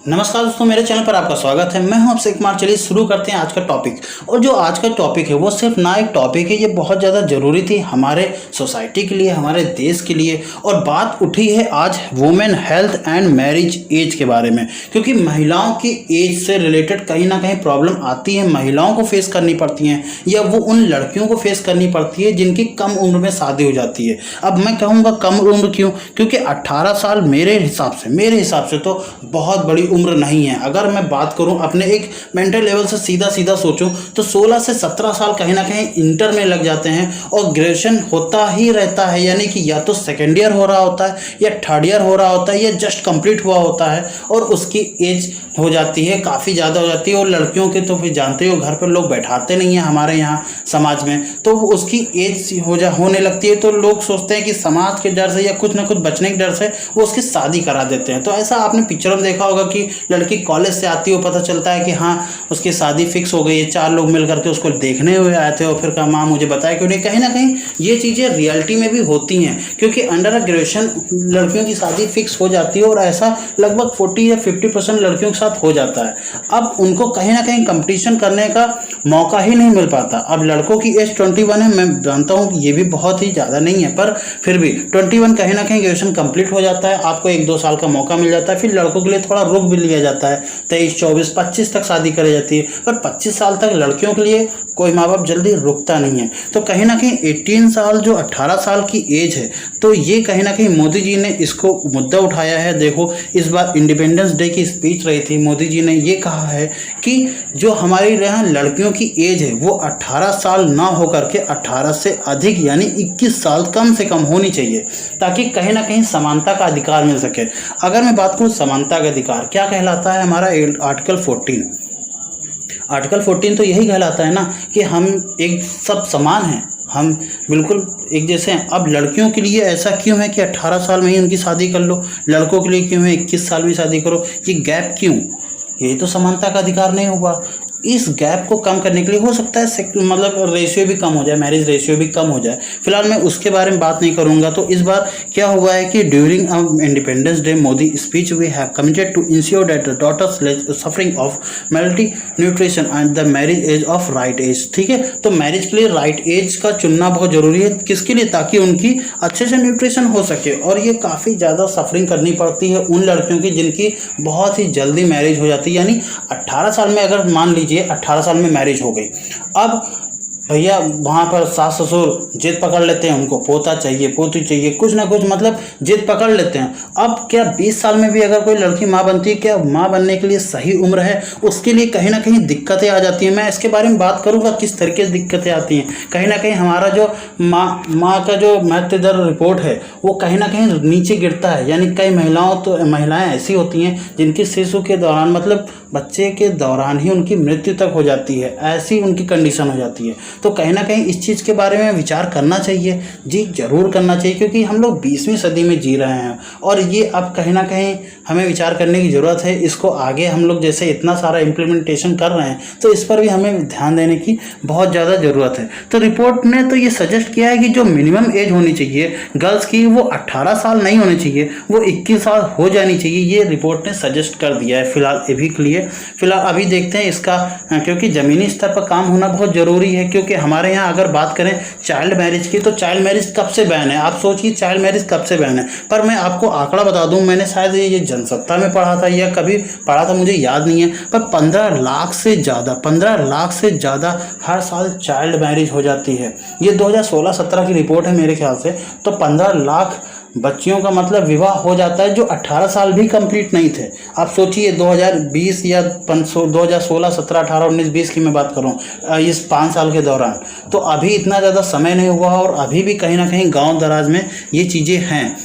नमस्कार दोस्तों, मेरे चैनल पर आपका स्वागत है। मैं हूं आपसे कुमार। चलिए शुरू करते हैं आज का टॉपिक। और जो आज का टॉपिक है वो सिर्फ ना एक टॉपिक है, ये बहुत ज़्यादा ज़रूरी थी हमारे सोसाइटी के लिए, हमारे देश के लिए। और बात उठी है आज women health and marriage age के बारे में, क्योंकि महिलाओं की एज से रिलेटेड कहीं ना कहीं प्रॉब्लम आती है, महिलाओं को फेस करनी पड़ती हैं, या वो उन लड़कियों को फेस करनी पड़ती है जिनकी कम उम्र में शादी हो जाती है। अब मैं कहूँगा कम उम्र क्यों, क्योंकि 18 साल मेरे हिसाब से तो बहुत बड़ी उम्र नहीं है। अगर मैं बात करूं अपने एक मेंटल लेवल से सीधा सीधा सोचूं तो 16 से 17 साल कहीं ना कहीं इंटर में लग जाते हैं, और ग्रेजुएशन होता ही रहता है, यानी कि या तो सेकेंड ईयर हो रहा होता है या थर्ड ईयर हो रहा होता है या जस्ट कंप्लीट हुआ होता है, और उसकी एज हो जाती है काफ़ी ज़्यादा हो जाती है। और लड़कियों के तो फिर जानते हो घर पर लोग बैठाते नहीं हैं हमारे यहाँ समाज में, तो उसकी एज होने लगती है, तो लोग सोचते हैं कि समाज के डर से या कुछ ना कुछ बचने के डर से वो उसकी शादी करा देते हैं। तो ऐसा आपने पिक्चरों में देखा होगा कि लड़की कॉलेज से आती हो, पता चलता है कि हाँ उसकी शादी फिक्स हो गई है, 4 लोग मिल करके उसको देखने हुए आए थे और फिर कहा माँ मुझे बताया क्यों नहीं। कहीं ना कहीं ये चीज़ें रियलिटी में भी होती हैं, क्योंकि अंडर ग्रेजुएशन लड़कियों की शादी फिक्स हो जाती है, और ऐसा लगभग 40 या 50% लड़कियों के साथ हो जाता है। अब उनको कहीं ना कहीं कंपटीशन करने का मौका ही नहीं मिल पाता। अब लड़कों की एज 21 है, मैं जानता हूँ ये भी बहुत ही ज़्यादा नहीं है, पर फिर भी 21 कहीं ना कहीं ग्रेजुएशन कंप्लीट हो जाता है, आपको 1-2 साल का मौका मिल जाता है। फिर लड़कों के लिए थोड़ा रुक भी लिया जाता है, 23, 24, 25 तक शादी करी जाती है, पर 25 साल तक लड़कियों के लिए कोई माँ बाप जल्दी रुकता नहीं है। तो कहीं ना कहीं 18 साल जो 18 साल की एज है, तो ये कहीं ना कहीं मोदी जी ने इसको मुद्दा उठाया है। देखो इस बार इंडिपेंडेंस डे की स्पीच रही थी, मोदी जी ने ये कहा है कि जो हमारी यहाँ लड़कियों की एज है वो 18 साल ना होकर के 18 से अधिक यानी 21 साल कम से कम होनी चाहिए, ताकि कहीं ना कहीं समानता का अधिकार मिल सके। अगर मैं बात करूँ समानता का अधिकार क्या कहलाता है, हमारा आर्टिकल 14 तो यही कहलाता है ना कि हम एक सब समान हैं, हम बिल्कुल एक जैसे हैं। अब लड़कियों के लिए ऐसा क्यों है कि 18 साल में ही उनकी शादी कर लो, लड़कों के लिए क्यों है 21 साल में शादी करो, ये गैप क्यों? ये तो समानता का अधिकार नहीं हुआ। इस गैप को कम करने के लिए हो सकता है मतलब रेशियो भी कम हो जाए, मैरिज रेशियो भी कम हो जाए। फिलहाल मैं उसके बारे में बात नहीं करूंगा। तो इस बार क्या हुआ है कि during Independence Day Modi speech we have committed to ensure that the daughters suffering of multi nutrition and the marriage age of right age. ठीक है, तो मैरिज के लिए राइट एज का चुनना बहुत जरूरी है। किसके लिए? ताकि उनकी अच्छे से न्यूट्रिशन हो सके। और ये काफ़ी ज़्यादा सफरिंग करनी पड़ती है उन लड़कियों की जिनकी बहुत ही जल्दी मैरिज हो जाती है, यानी 18 साल में अगर मान लीजिए 18 साल में मैरिज हो गई, अब भैया वहाँ पर सास ससुर जिद पकड़ लेते हैं, उनको पोता चाहिए, पोती चाहिए, कुछ ना कुछ मतलब जिद पकड़ लेते हैं। अब क्या 20 साल में भी अगर कोई लड़की माँ बनती है, क्या माँ बनने के लिए सही उम्र है? उसके लिए कहीं ना कहीं दिक्कतें आ जाती हैं। मैं इसके बारे में बात करूँगा किस तरीके से दिक्कतें आती हैं। कहीं ना कहीं हमारा जो माँ का जो मृत्यु दर रिपोर्ट है वो कहीं ना कहीं नीचे गिरता है, यानी कई महिलाएँ ऐसी होती हैं जिनकी शिशु के दौरान मतलब बच्चे के दौरान ही उनकी मृत्यु तक हो जाती है, ऐसी उनकी कंडीशन हो जाती है। तो कहीं ना कहीं इस चीज़ के बारे में विचार करना चाहिए, जी ज़रूर करना चाहिए, क्योंकि हम लोग 20वीं सदी में जी रहे हैं, और ये अब कहीं ना कहीं हमें विचार करने की ज़रूरत है। इसको आगे हम लोग जैसे इतना सारा इम्प्लीमेंटेशन कर रहे हैं, तो इस पर भी हमें ध्यान देने की बहुत ज़्यादा ज़रूरत है। तो रिपोर्ट ने तो ये सजेस्ट किया है कि जो मिनिमम एज होनी चाहिए गर्ल्स की वो 18 साल नहीं होनी चाहिए, वो 21 साल हो जानी चाहिए। ये रिपोर्ट ने सजेस्ट कर दिया है फिलहाल अभी के लिए। फिलहाल अभी देखते हैं इसका, क्योंकि ज़मीनी स्तर पर काम होना बहुत ज़रूरी है। क्योंकि हमारे यहाँ अगर बात करें चाइल्ड मैरिज की, तो चाइल्ड मैरिज कब से बैन है? आप सोचिए चाइल्ड मैरिज कब से बैन है। पर मैं आपको आंकड़ा बता दूं, मैंने शायद ये जनसत्ता में पढ़ा था या कभी पढ़ा था, मुझे याद नहीं है, पर 15 लाख से ज़्यादा हर साल चाइल्ड मैरिज हो जाती है। ये 2016-17 की रिपोर्ट है मेरे ख्याल से। तो 15 लाख बच्चियों का मतलब विवाह हो जाता है जो 18 साल भी कंप्लीट नहीं थे। आप सोचिए 2020 या 2016, 17, 18, 19, 20 की मैं बात करूं, इस 5 साल के दौरान, तो अभी इतना ज़्यादा समय नहीं हुआ, और अभी भी कहीं ना कहीं गांव दराज में ये चीज़ें हैं।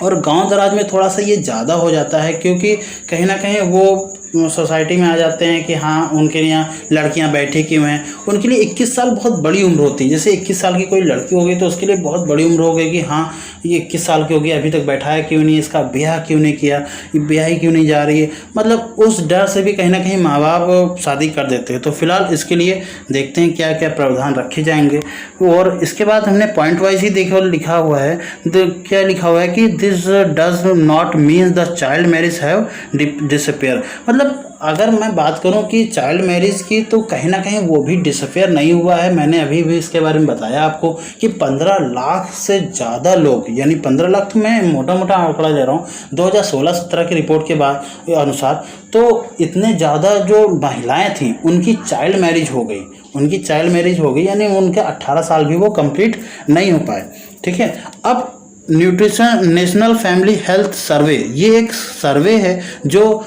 और गांव दराज में थोड़ा सा ये ज़्यादा हो जाता है, क्योंकि कहीं ना कहीं वो सोसाइटी में आ जाते हैं कि हाँ उनके यहाँ लड़कियाँ बैठी क्यों हैं। उनके लिए 21 साल बहुत बड़ी उम्र होती है। जैसे 21 साल की कोई लड़की हो गई तो उसके लिए बहुत बड़ी उम्र हो गई कि हाँ ये 21 साल की हो गई, अभी तक बैठाया क्यों नहीं, इसका ब्याह क्यों नहीं किया, ब्याह ही क्यों नहीं जा रही है। मतलब उस डर से भी कहीं ना कहीं माँ बाप शादी कर देते हैं। तो फिलहाल इसके लिए देखते हैं क्या क्या प्रावधान रखे जाएंगे। और इसके बाद हमने पॉइंट वाइज ही देखो लिखा हुआ है। तो क्या लिखा हुआ है कि this does not mean the child marriage have disappear. मतलब अगर मैं बात करूं कि चाइल्ड मैरिज की, तो कहीं ना कहीं वो भी डिसअपेयर नहीं हुआ है। मैंने अभी भी इसके बारे में बताया आपको कि 15 लाख से ज़्यादा लोग, यानी 15 लाख तो मैं मोटा मोटा आंकड़ा ले रहा हूँ 2016-17 की रिपोर्ट के बाद अनुसार, तो इतने ज़्यादा जो महिलाएं थीं उनकी चाइल्ड मैरिज हो गई, उनकी चाइल्ड मैरिज हो गई, यानी उनके 18 साल भी वो कंप्लीट नहीं हो पाए। ठीक है। अब nutrition national family health survey, ये एक सर्वे है जो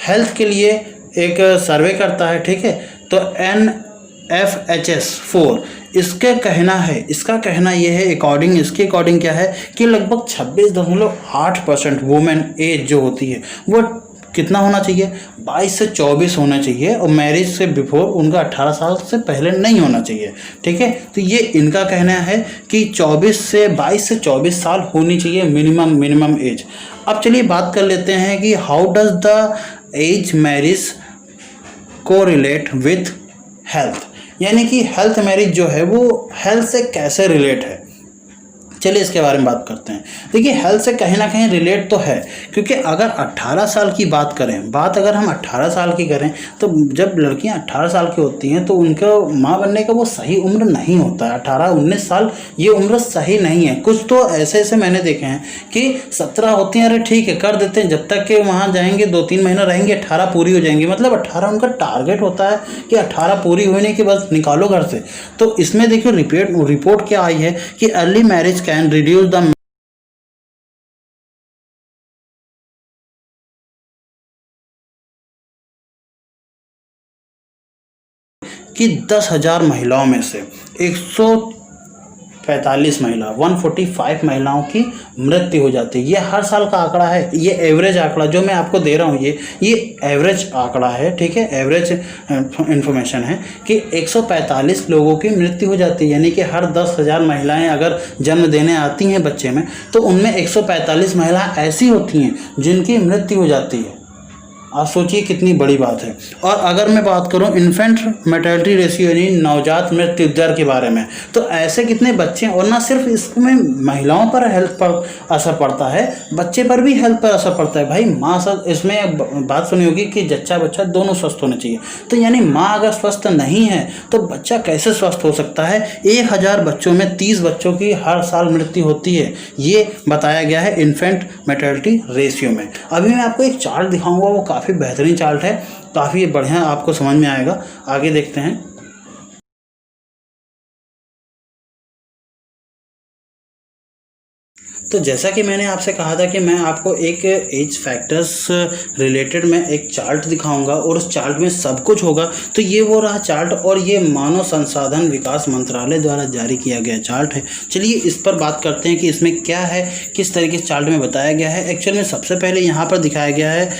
हेल्थ के लिए एक सर्वे करता है। ठीक है। तो NFHS4 इसका कहना यह है, इसके अकॉर्डिंग क्या है कि लगभग 26.8% वुमेन एज जो होती है वो कितना होना चाहिए, 22 से 24 होना चाहिए, और मैरिज से बिफोर उनका 18 साल से पहले नहीं होना चाहिए। ठीक है। तो ये इनका कहना है कि 22 से 24 साल होनी चाहिए मिनिमम एज। अब चलिए बात कर लेते हैं कि how does the age marriage correlate with health, यानी कि हेल्थ मैरिज जो है वो हेल्थ से कैसे रिलेट है। चलिए इसके बारे में बात करते हैं। देखिए हेल्थ से कहीं ना कहीं रिलेट तो है, क्योंकि अगर 18 साल की बात करें, अगर हम 18 साल की करें, तो जब लड़कियां 18 साल की होती हैं तो उनका माँ बनने का वो सही उम्र नहीं होता है। 18-19 साल ये उम्र सही नहीं है। कुछ तो ऐसे मैंने देखे हैं कि 17 होती हैं, अरे ठीक है कर देते हैं, जब तक कि वहाँ जाएंगे 2-3 महीना रहेंगे 18 पूरी हो जाएंगी। मतलब 18 उनका टारगेट होता है कि 18 पूरी होने के बाद निकालो घर से। तो इसमें देखिए रिपोर्ट क्या आई है कि early marriage can reduce the कि 10,000 महिलाओं में से 145 महिलाओं की मृत्यु हो जाती है। ये हर साल का आंकड़ा है, ये एवरेज आंकड़ा जो मैं आपको दे रहा हूँ, ये एवरेज आंकड़ा है। ठीक है। एवरेज इंफॉर्मेशन है कि 145 लोगों की मृत्यु हो जाती है, यानी कि हर 10,000 महिलाएं अगर जन्म देने आती हैं बच्चे में, तो उनमें 145 महिलाएं ऐसी होती हैं जिनकी मृत्यु हो जाती है। आप सोचिए कितनी बड़ी बात है। और अगर मैं बात करूं इन्फेंट मर्टेलिटी रेशियो यानी नवजात मृत्यु दर के बारे में, तो ऐसे कितने बच्चे, और ना सिर्फ इसमें महिलाओं पर हेल्थ पर असर पड़ता है, बच्चे पर भी हेल्थ पर असर पड़ता है। भाई माँ इसमें बात सुनी होगी कि जच्चा बच्चा दोनों स्वस्थ होने चाहिए। तो यानी माँ अगर स्वस्थ नहीं है तो बच्चा कैसे स्वस्थ हो सकता है। 1000 बच्चों में 30 बच्चों की हर साल मृत्यु होती है, ये बताया गया है इन्फेंट मर्टेलिटी रेशियो में। अभी मैं आपको एक चार्ट दिखाऊंगा, वो काफ़ी बेहतरीन चार्ट है, काफ़ी बढ़िया, आपको समझ में आएगा। आगे देखते हैं। तो जैसा कि मैंने आपसे कहा था कि मैं आपको एक एज फैक्टर्स रिलेटेड मैं एक चार्ट दिखाऊंगा और उस चार्ट में सब कुछ होगा। तो ये वो रहा चार्ट, और ये मानव संसाधन विकास मंत्रालय द्वारा जारी किया गया चार्ट है। चलिए इस पर बात करते हैं कि इसमें क्या है, किस तरीके से चार्ट में बताया गया है। एक्चुअल में सबसे पहले यहाँ पर दिखाया गया है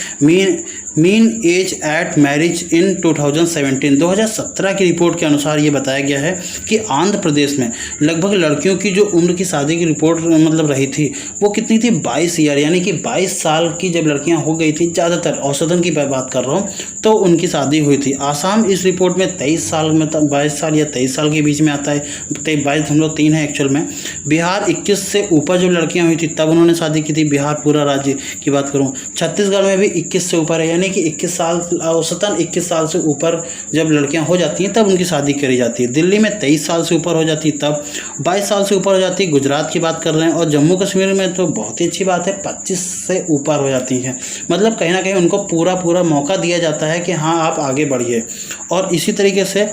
mean age at marriage in 2017 की रिपोर्ट के अनुसार ये बताया गया है कि आंध्र प्रदेश में लगभग लड़कियों की जो उम्र की शादी की रिपोर्ट मतलब रही थी वो कितनी थी, 22 ईयर, यानी कि 22 साल की जब लड़कियां हो गई थी, ज़्यादातर औसतन की बात कर रहा हूँ, तो उनकी शादी हुई थी। आसाम इस रिपोर्ट में 23 साल में 22 साल या 23 साल के बीच में आता है, 22.3 है एक्चुअल में। बिहार 21 से ऊपर जब लड़कियाँ हुई थी तब उन्होंने शादी की थी, बिहार पूरा राज्य की बात करूँ। छत्तीसगढ़ में भी 21 से ऊपर है, यानी कि 21 साल औसतन 21 साल से ऊपर जब लड़कियां हो जाती हैं तब उनकी शादी करी जाती है। दिल्ली में 23 साल से ऊपर हो जाती है, तब 22 साल से ऊपर हो जाती है। गुजरात की बात कर रहे हैं, और जम्मू कश्मीर में तो बहुत ही अच्छी बात है, 25 से ऊपर हो जाती हैं। मतलब कहीं ना कहीं उनको पूरा मौका दिया जाता है कि हाँ आप आगे बढ़िए। और इसी तरीके से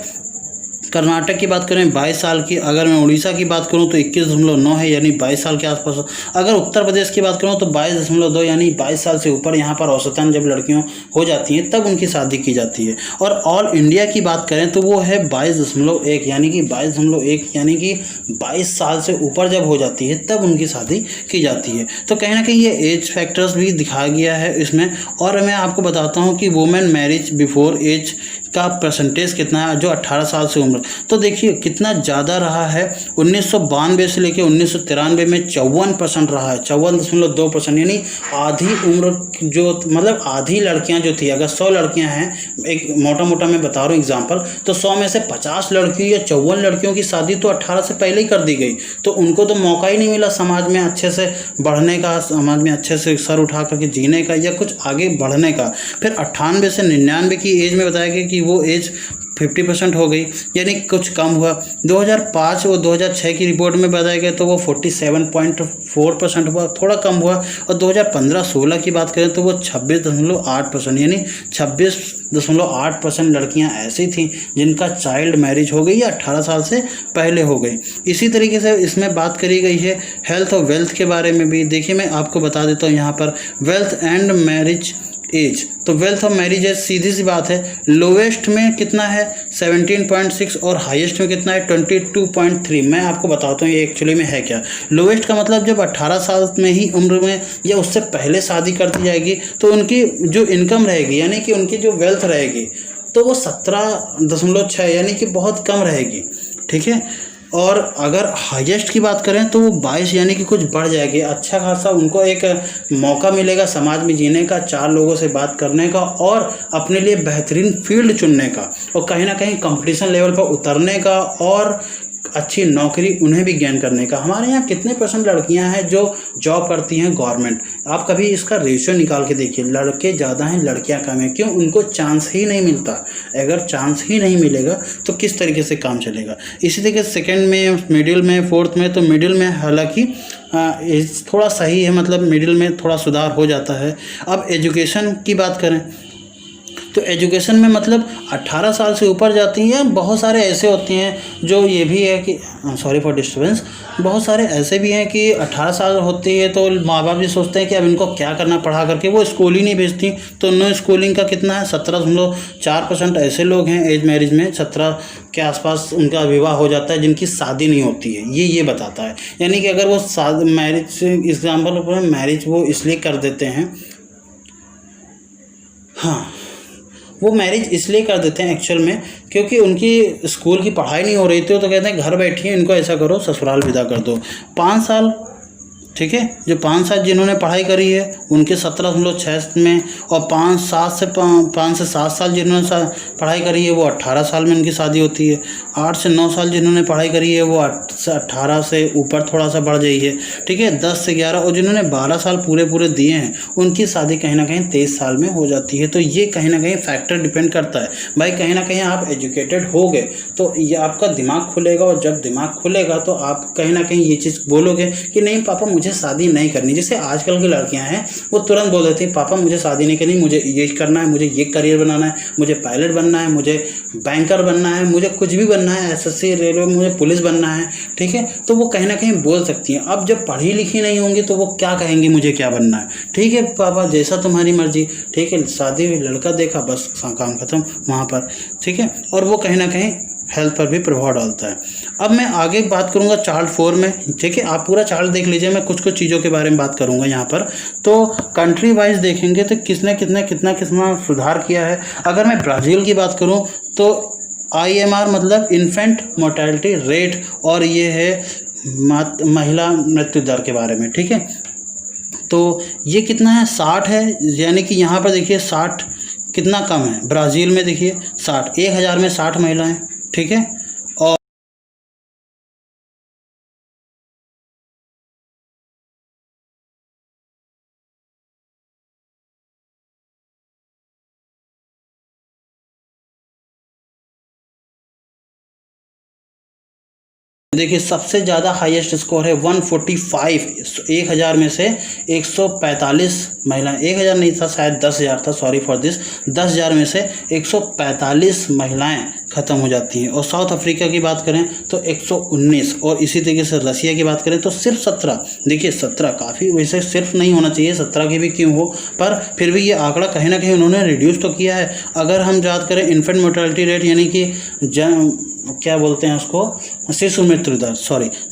कर्नाटक की बात करें 22 साल की, अगर मैं उड़ीसा की बात करूं तो 21.9 है, यानी 22 साल के आसपास। अगर उत्तर प्रदेश की बात करूं तो 22.2, यानी 22 साल से ऊपर यहाँ पर औसतन जब लड़कियों हो जाती हैं तब उनकी शादी की जाती है। और ऑल इंडिया की बात करें तो वो है 22.1, यानी कि 22.1, यानी कि 22 साल से ऊपर जब हो जाती है तब उनकी शादी की जाती है। तो कहीं ना कहीं ये एज फैक्टर्स भी दिखाया गया है इसमें। और मैं आपको बताता हूँ कि वुमेन मैरिज बिफोर एज का परसेंटेज कितना है जो 18 साल से उम्र, तो देखिए कितना ज़्यादा रहा है। 1992 से लेकर 1993 में 54% रहा है, 54.2%, यानी आधी उम्र जो मतलब आधी लड़कियां जो थी, अगर 100 लड़कियां हैं, एक मोटा मोटा मैं बता रहा हूँ एग्जांपल, तो 100 में से 50 लड़कियों या 54 लड़कियों की शादी तो 18 से पहले ही कर दी गई। तो उनको तो मौका ही नहीं मिला समाज में अच्छे से बढ़ने का, समाज में अच्छे से सर उठा करके जीने का या कुछ आगे बढ़ने का। फिर 98 से 99 की एज में बताया गया कि वो एज 50% हो गई, यानी कुछ कम हुआ। 2005 और 2006 की रिपोर्ट में बताया गया तो वो 47.4% हुआ, थोड़ा कम हुआ। और 2015-16 की बात करें तो वो 26.8%, यानी 26.8% लड़कियां ऐसी थीं जिनका चाइल्ड मैरिज हो गई या 18 साल से पहले हो गई। इसी तरीके से इसमें बात करी गई है हेल्थ और वेल्थ के बारे में भी। देखिए मैं आपको बता देता हूँ यहाँ पर वेल्थ एंड मैरिज एज, तो वेल्थ ऑफ मैरिज एज सीधी सी बात है, लोवेस्ट में कितना है 17.6 और हाईएस्ट में कितना है 22.3। मैं आपको बताता हूँ ये एक्चुअली में है क्या। लोवेस्ट का मतलब जब 18 साल में ही उम्र में या उससे पहले शादी कर दी जाएगी तो उनकी जो इनकम रहेगी, यानी कि उनकी जो वेल्थ रहेगी, तो वो 17.6, यानी कि बहुत कम रहेगी, ठीक है। और अगर हाईएस्ट की बात करें तो वो 22, यानी कि कुछ बढ़ जाएगी। अच्छा खासा उनको एक मौका मिलेगा समाज में जीने का, 4 लोगों से बात करने का और अपने लिए बेहतरीन फील्ड चुनने का, और कहीं ना कहीं कंपटीशन लेवल पर उतरने का और अच्छी नौकरी उन्हें भी गेन करने का। हमारे यहाँ कितने % लड़कियां हैं जो जॉब करती हैं गवर्नमेंट, आप कभी इसका रेशियो निकाल के देखिए, लड़के ज़्यादा हैं लड़कियां कम हैं। क्यों? उनको चांस ही नहीं मिलता। अगर चांस ही नहीं मिलेगा तो किस तरीके से काम चलेगा। इसी तरीके से सेकेंड में, मिडिल में, फोर्थ में, तो मिडिल में हालांकि थोड़ा सही है, मतलब मिडिल में थोड़ा सुधार हो जाता है। अब एजुकेशन की बात करें तो एजुकेशन में मतलब 18 साल से ऊपर जाती हैं। बहुत सारे ऐसे होते हैं जो ये भी है कि सॉरी फॉर डिस्टर्बेंस, बहुत सारे ऐसे भी हैं कि 18 साल होती है तो माँ बाप भी सोचते हैं कि अब इनको क्या करना पढ़ा करके, वो स्कूल ही नहीं भेजती। तो नो स्कूलिंग का कितना है 17.4% ऐसे लोग हैं एज मैरिज में, 17 के आसपास उनका विवाह हो जाता है जिनकी शादी नहीं होती है। ये बताता है, यानी कि अगर वो मैरिज एग्जाम्पल पर मैरिज वो इसलिए कर देते हैं, हाँ वो मैरिज इसलिए कर देते हैं एक्चुअल में क्योंकि उनकी स्कूल की पढ़ाई नहीं हो रही थी, तो कहते हैं घर बैठिए, इनको ऐसा करो ससुराल विदा कर दो। 5 साल, ठीक है, जो 5 साल जिन्होंने पढ़ाई करी है उनके 17.6 में, और 5 से 7 साल जिन्होंने पढ़ाई करी है वो 18 साल में उनकी शादी होती है। 8 से 9 साल जिन्होंने पढ़ाई करी है वो 18 से ऊपर थोड़ा सा बढ़ जाई है, ठीक है। 10 से 11 और जिन्होंने 12 साल पूरे दिए हैं उनकी शादी कहीं ना कहीं 23 साल में हो जाती है। तो ये कहीं ना कहीं फैक्टर डिपेंड करता है भाई, कहीं ना कहीं आप एजुकेटेड हो गए तो ये आपका दिमाग खुलेगा, और जब दिमाग खुलेगा तो आप कहीं ना कहीं ये चीज़ बोलोगे कि नहीं पापा मुझे शादी नहीं करनी। जैसे आजकल की लड़कियां हैं वो तुरंत बोल देती हैं पापा मुझे शादी नहीं करनी, मुझे ये करना है, मुझे ये करियर बनाना है, मुझे पायलट बनना है, मुझे बैंकर बनना है, मुझे कुछ भी बनना है, एसएससी रेलवे, मुझे पुलिस बनना है, ठीक है। तो वो कहीं ना कहीं बोल सकती हैं। अब जब पढ़ी लिखी नहीं होंगी तो वो क्या कहेंगी मुझे क्या बनना है, ठीक है पापा जैसा तुम्हारी मर्जी, ठीक है। शादी हुई, लड़का देखा, बस काम खत्म वहाँ पर, ठीक है। और वो कहीं ना कहीं हेल्थ पर भी प्रभाव डालता है। अब मैं आगे बात करूंगा चार्ट 4 में, ठीक है। आप पूरा चार्ट देख लीजिए, मैं कुछ चीज़ों के बारे में बात करूंगा यहाँ पर। तो कंट्री वाइज देखेंगे तो किसने कितना सुधार किया है। अगर मैं ब्राज़ील की बात करूँ तो IMR मतलब इन्फेंट मोर्टेलिटी रेट, और ये है महिला मृत्यु दर के बारे में, ठीक है। तो ये कितना है 60 है, यानी कि यहाँ पर देखिए 60 कितना कम है। ब्राज़ील में देखिए 60, 1000 में 60 महिलाएं, ठीक है। और देखिए सबसे ज़्यादा हाईएस्ट स्कोर है 145, 1000 में से 145 महिलाएं, 1000 नहीं था शायद 10,000 था, सॉरी फॉर दिस, 10,000 में से 145 महिलाएं ख़त्म हो जाती हैं। और साउथ अफ्रीका की बात करें तो 119, और इसी तरीके से रसिया की बात करें तो सिर्फ 17। देखिए 17 काफ़ी, वैसे सिर्फ नहीं होना चाहिए, 17 की भी क्यों हो, पर फिर भी ये आंकड़ा कहीं ना कहीं उन्होंने रिड्यूस तो किया है। अगर हम बात करें इन्फेंट मोर्टेलिटी रेट यानी कि क्या बोलते हैं उसको, शिशु मृत्यु दर,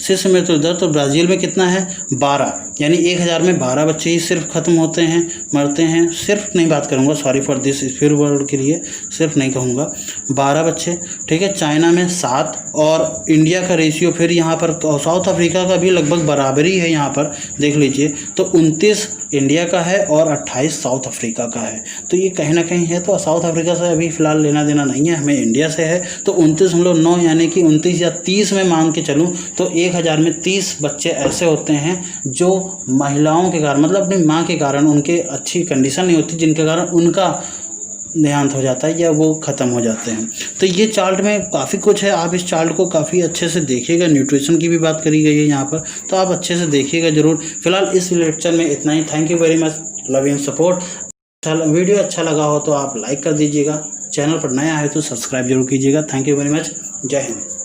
शिशु मृत्यु दर, तो ब्राज़ील में कितना है 12, यानी 1000 में 12 बच्चे ही सिर्फ ख़त्म होते हैं, मरते हैं। सिर्फ नहीं बात करूँगा, सॉरी फॉर दिस फिर वर्ड के लिए सिर्फ नहीं कहूँगा, 12 बच्चे, ठीक है। चाइना में 7, और इंडिया का रेशियो फिर यहाँ पर साउथ अफ्रीका का भी लगभग बराबरी है, यहाँ पर देख लीजिए तो 29 इंडिया का है और 28 साउथ अफ्रीका का है। तो ये कहीं ना कहीं है, तो साउथ अफ्रीका से अभी फ़िलहाल लेना देना नहीं है, हमें इंडिया से है। तो 29.9 यानी कि 29 या 30 में मान के चलूँ तो 1000 में 30 बच्चे ऐसे होते हैं जो महिलाओं के कारण, मतलब अपनी माँ के कारण, उनके अच्छी कंडीशन नहीं होती जिनके कारण उनका देहांत हो जाता है या वो ख़त्म हो जाते हैं। तो ये चार्ट में काफ़ी कुछ है, आप इस चार्ट को काफ़ी अच्छे से देखिएगा। न्यूट्रिशन की भी बात करी गई है यहाँ पर, तो आप अच्छे से देखिएगा ज़रूर। फिलहाल इस लेक्चर में इतना ही। Thank you very much, love and support. Video अच्छा लगा हो तो आप लाइक कर दीजिएगा, चैनल पर नया है तो सब्सक्राइब जरूर कीजिएगा। थैंक यू वेरी मच, जय हिंद।